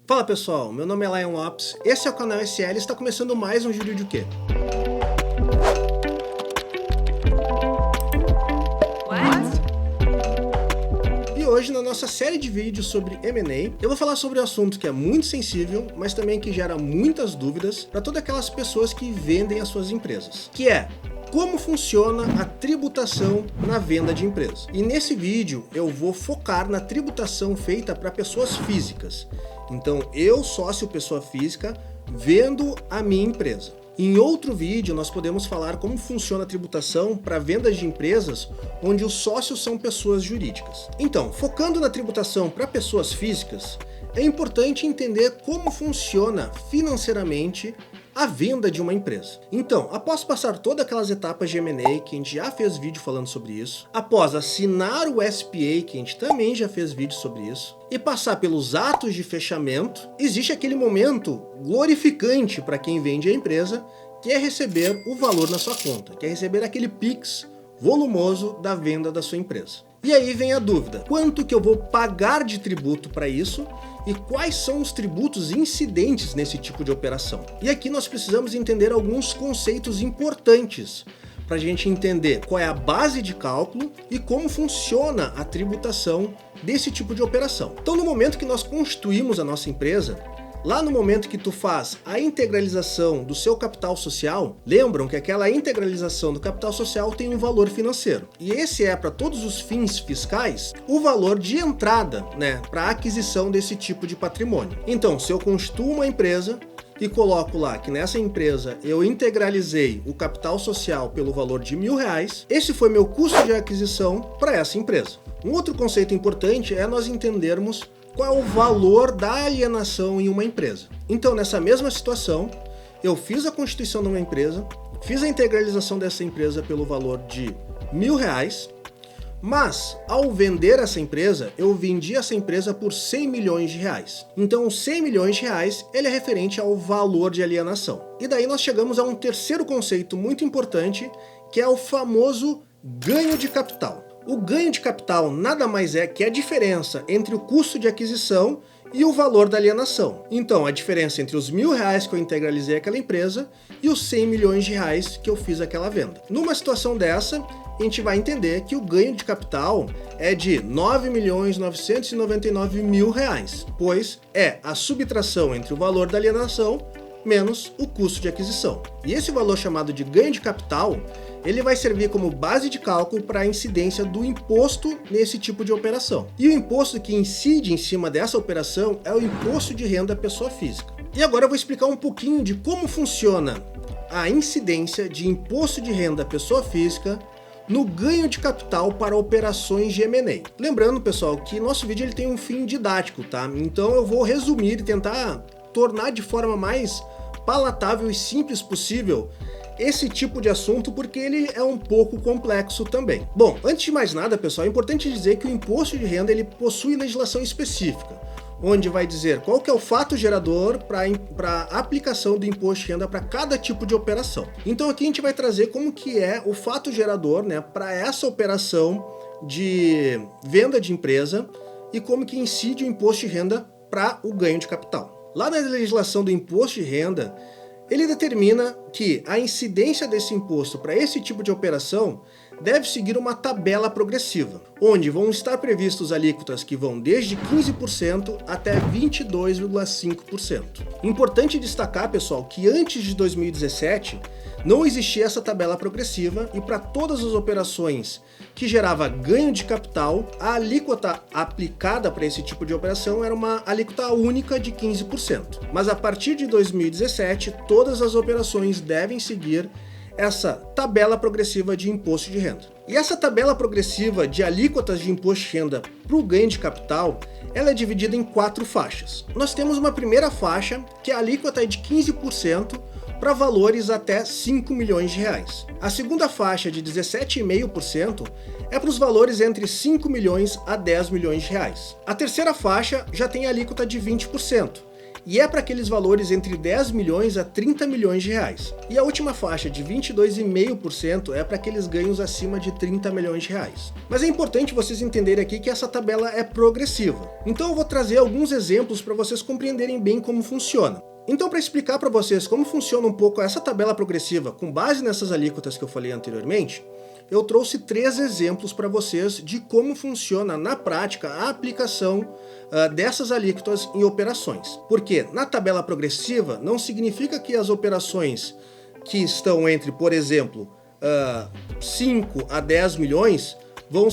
Fala pessoal, meu nome é Lion Lopes, esse é o canal SL e está começando mais um Júri de Quê? E hoje na nossa série de vídeos sobre M&A, eu vou falar sobre um assunto que é muito sensível, mas também que gera muitas dúvidas para todas aquelas pessoas que vendem as suas empresas, que é como funciona a tributação na venda de empresas. E nesse vídeo eu vou focar na tributação feita para pessoas físicas. Então eu, sócio pessoa física, vendo a minha empresa. Em outro vídeo nós podemos falar como funciona a tributação para vendas de empresas onde os sócios são pessoas jurídicas. Então, focando na tributação para pessoas físicas, é importante entender como funciona financeiramente a venda de uma empresa. Então, após passar todas aquelas etapas de M&A, que a gente já fez vídeo falando sobre isso, após assinar o SPA, que a gente também já fez vídeo sobre isso, e passar pelos atos de fechamento, existe aquele momento glorificante para quem vende a empresa, que é receber o valor na sua conta, que é receber aquele Pix volumoso da venda da sua empresa. E aí vem a dúvida, quanto que eu vou pagar de tributo para isso e quais são os tributos incidentes nesse tipo de operação? E aqui nós precisamos entender alguns conceitos importantes para a gente entender qual é a base de cálculo e como funciona a tributação desse tipo de operação. Então no momento que nós constituímos a nossa empresa, lá no momento que tu faz a integralização do seu capital social, lembram que aquela integralização do capital social tem um valor financeiro. E esse é, para todos os fins fiscais, o valor de entrada, para a aquisição desse tipo de patrimônio. Então, se eu constituo uma empresa e coloco lá que nessa empresa eu integralizei o capital social pelo valor de R$1.000, esse foi meu custo de aquisição para essa empresa. Um outro conceito importante é nós entendermos qual é o valor da alienação em uma empresa. Então, nessa mesma situação, eu fiz a constituição de uma empresa, fiz a integralização dessa empresa pelo valor de R$1.000, mas ao vender essa empresa, eu vendi essa empresa por R$100 milhões. Então, os R$100 milhões, ele é referente ao valor de alienação. E daí nós chegamos a um terceiro conceito muito importante, que é o famoso ganho de capital. O ganho de capital nada mais é que a diferença entre o custo de aquisição e o valor da alienação. Então, a diferença entre os R$1.000 que eu integralizei aquela empresa e os R$100 milhões que eu fiz aquela venda. Numa situação dessa, a gente vai entender que o ganho de capital é de R$9.999.000, pois é a subtração entre o valor da alienação menos o custo de aquisição. E esse valor chamado de ganho de capital, ele vai servir como base de cálculo para a incidência do imposto nesse tipo de operação. E o imposto que incide em cima dessa operação é o imposto de renda pessoa física. E agora eu vou explicar um pouquinho de como funciona a incidência de imposto de renda pessoa física no ganho de capital para operações de M&A. Lembrando, pessoal, que nosso vídeo ele tem um fim didático, tá? Então eu vou resumir e tentar tornar de forma mais palatável e simples possível esse tipo de assunto, porque ele é um pouco complexo também. Bom, antes de mais nada, pessoal, é importante dizer que o imposto de renda ele possui legislação específica, onde vai dizer qual que é o fato gerador para a aplicação do imposto de renda para cada tipo de operação. Então aqui a gente vai trazer como que é o fato gerador, para essa operação de venda de empresa e como que incide o imposto de renda para o ganho de capital. Lá na legislação do imposto de renda, ele determina que a incidência desse imposto para esse tipo de operação deve seguir uma tabela progressiva, onde vão estar previstos alíquotas que vão desde 15% até 22,5%. Importante destacar, pessoal, que antes de 2017 não existia essa tabela progressiva e para todas as operações que gerava ganho de capital, a alíquota aplicada para esse tipo de operação era uma alíquota única de 15%. Mas a partir de 2017, todas as operações devem seguir essa tabela progressiva de imposto de renda. E essa tabela progressiva de alíquotas de imposto de renda para o ganho de capital, ela é dividida em 4 faixas. Nós temos uma primeira faixa, que a alíquota é de 15%, para valores até R$5 milhões. A segunda faixa, de 17,5%, é para os valores entre 5 milhões a 10 milhões de reais. A terceira faixa já tem a alíquota de 20%. e é para aqueles valores entre 10 milhões a 30 milhões de reais. E a última faixa de 22,5% é para aqueles ganhos acima de 30 milhões de reais. Mas é importante vocês entenderem aqui que essa tabela é progressiva. Então eu vou trazer alguns exemplos para vocês compreenderem bem como funciona. Então, para explicar para vocês como funciona um pouco essa tabela progressiva com base nessas alíquotas que eu falei anteriormente, eu trouxe 3 exemplos para vocês de como funciona na prática a aplicação dessas alíquotas em operações. Porque na tabela progressiva não significa que as operações que estão entre, por exemplo, 5 a 10 milhões vão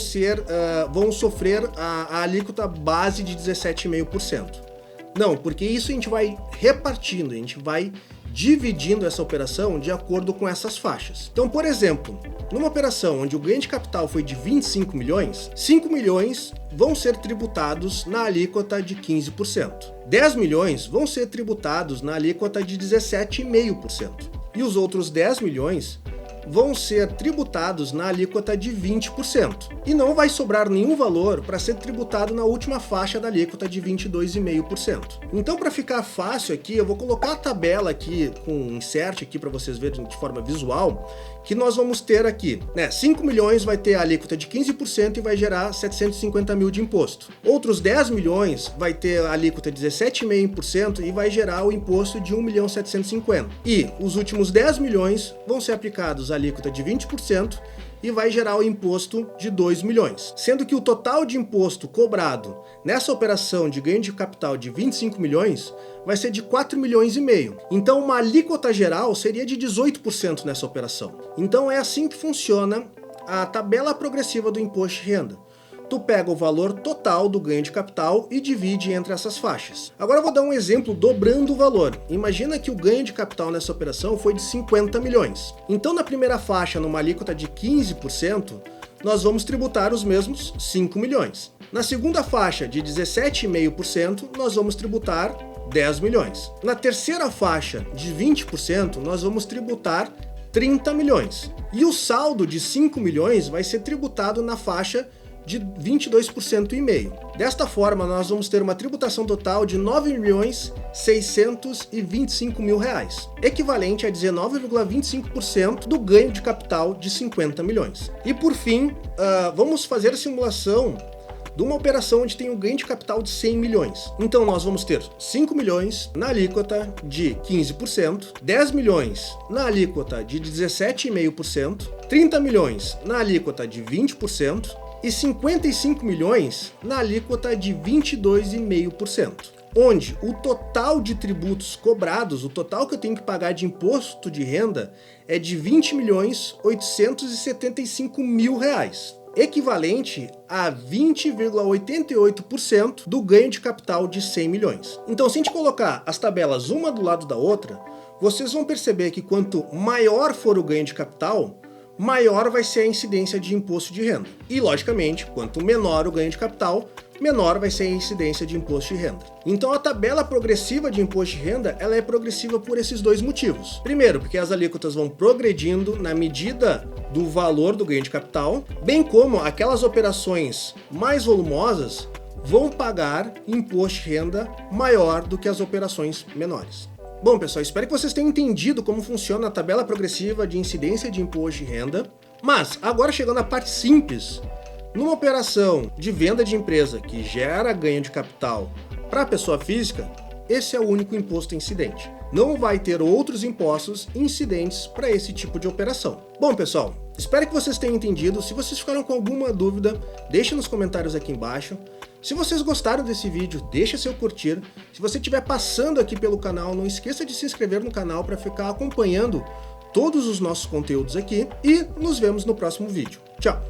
sofrer a alíquota base de 17,5%. Não, porque isso a gente vai repartindo, a gente vai dividindo essa operação de acordo com essas faixas. Então, por exemplo, numa operação onde o ganho de capital foi de 25 milhões, 5 milhões vão ser tributados na alíquota de 15%. 10 milhões vão ser tributados na alíquota de 17,5%. E os outros 10 milhões vão ser tributados na alíquota de 20%. E não vai sobrar nenhum valor para ser tributado na última faixa da alíquota de 22,5%. Então, para ficar fácil aqui, eu vou colocar a tabela aqui com um insert aqui para vocês verem de forma visual, que nós vamos ter aqui, 5 milhões vai ter a alíquota de 15% e vai gerar 750 mil de imposto. Outros 10 milhões vai ter a alíquota de 17,5% e vai gerar o imposto de 1.750.000. E os últimos 10 milhões vão ser aplicados a alíquota de 20% e vai gerar o imposto de 2 milhões. Sendo que o total de imposto cobrado nessa operação de ganho de capital de 25 milhões vai ser de 4 milhões e meio. Então uma alíquota geral seria de 18% nessa operação. Então é assim que funciona a tabela progressiva do imposto de renda. Tu pega o valor total do ganho de capital e divide entre essas faixas. Agora eu vou dar um exemplo dobrando o valor. Imagina que o ganho de capital nessa operação foi de 50 milhões. Então na primeira faixa, numa alíquota de 15%, nós vamos tributar os mesmos 5 milhões. Na segunda faixa, de 17,5%, nós vamos tributar 10 milhões. Na terceira faixa, de 20%, nós vamos tributar 30 milhões. E o saldo de 5 milhões vai ser tributado na faixa de 22,5%. Desta forma, nós vamos ter uma tributação total de R$ 9.625.000, equivalente a 19,25% do ganho de capital de 50 milhões. E por fim, vamos fazer a simulação de uma operação onde tem um ganho de capital de 100 milhões. Então nós vamos ter 5 milhões na alíquota de 15%, 10 milhões na alíquota de 17,5%, 30 milhões na alíquota de 20%, e 55 milhões na alíquota de 22,5%, onde o total de tributos cobrados, o total que eu tenho que pagar de imposto de renda é de R$ 20.875.000, equivalente a 20,88% do ganho de capital de 100 milhões. Então, se a gente colocar as tabelas uma do lado da outra, vocês vão perceber que quanto maior for o ganho de capital, maior vai ser a incidência de imposto de renda. E, logicamente, quanto menor o ganho de capital, menor vai ser a incidência de imposto de renda. Então a tabela progressiva de imposto de renda, ela é progressiva por esses dois motivos. Primeiro, porque as alíquotas vão progredindo na medida do valor do ganho de capital, bem como aquelas operações mais volumosas vão pagar imposto de renda maior do que as operações menores. Bom, pessoal, espero que vocês tenham entendido como funciona a tabela progressiva de incidência de imposto de renda. Mas, agora chegando à parte simples, numa operação de venda de empresa que gera ganho de capital para a pessoa física, esse é o único imposto incidente. Não vai ter outros impostos incidentes para esse tipo de operação. Bom, pessoal, espero que vocês tenham entendido. Se vocês ficaram com alguma dúvida, deixe nos comentários aqui embaixo. Se vocês gostaram desse vídeo, deixa seu curtir. Se você estiver passando aqui pelo canal, não esqueça de se inscrever no canal para ficar acompanhando todos os nossos conteúdos aqui. E nos vemos no próximo vídeo. Tchau!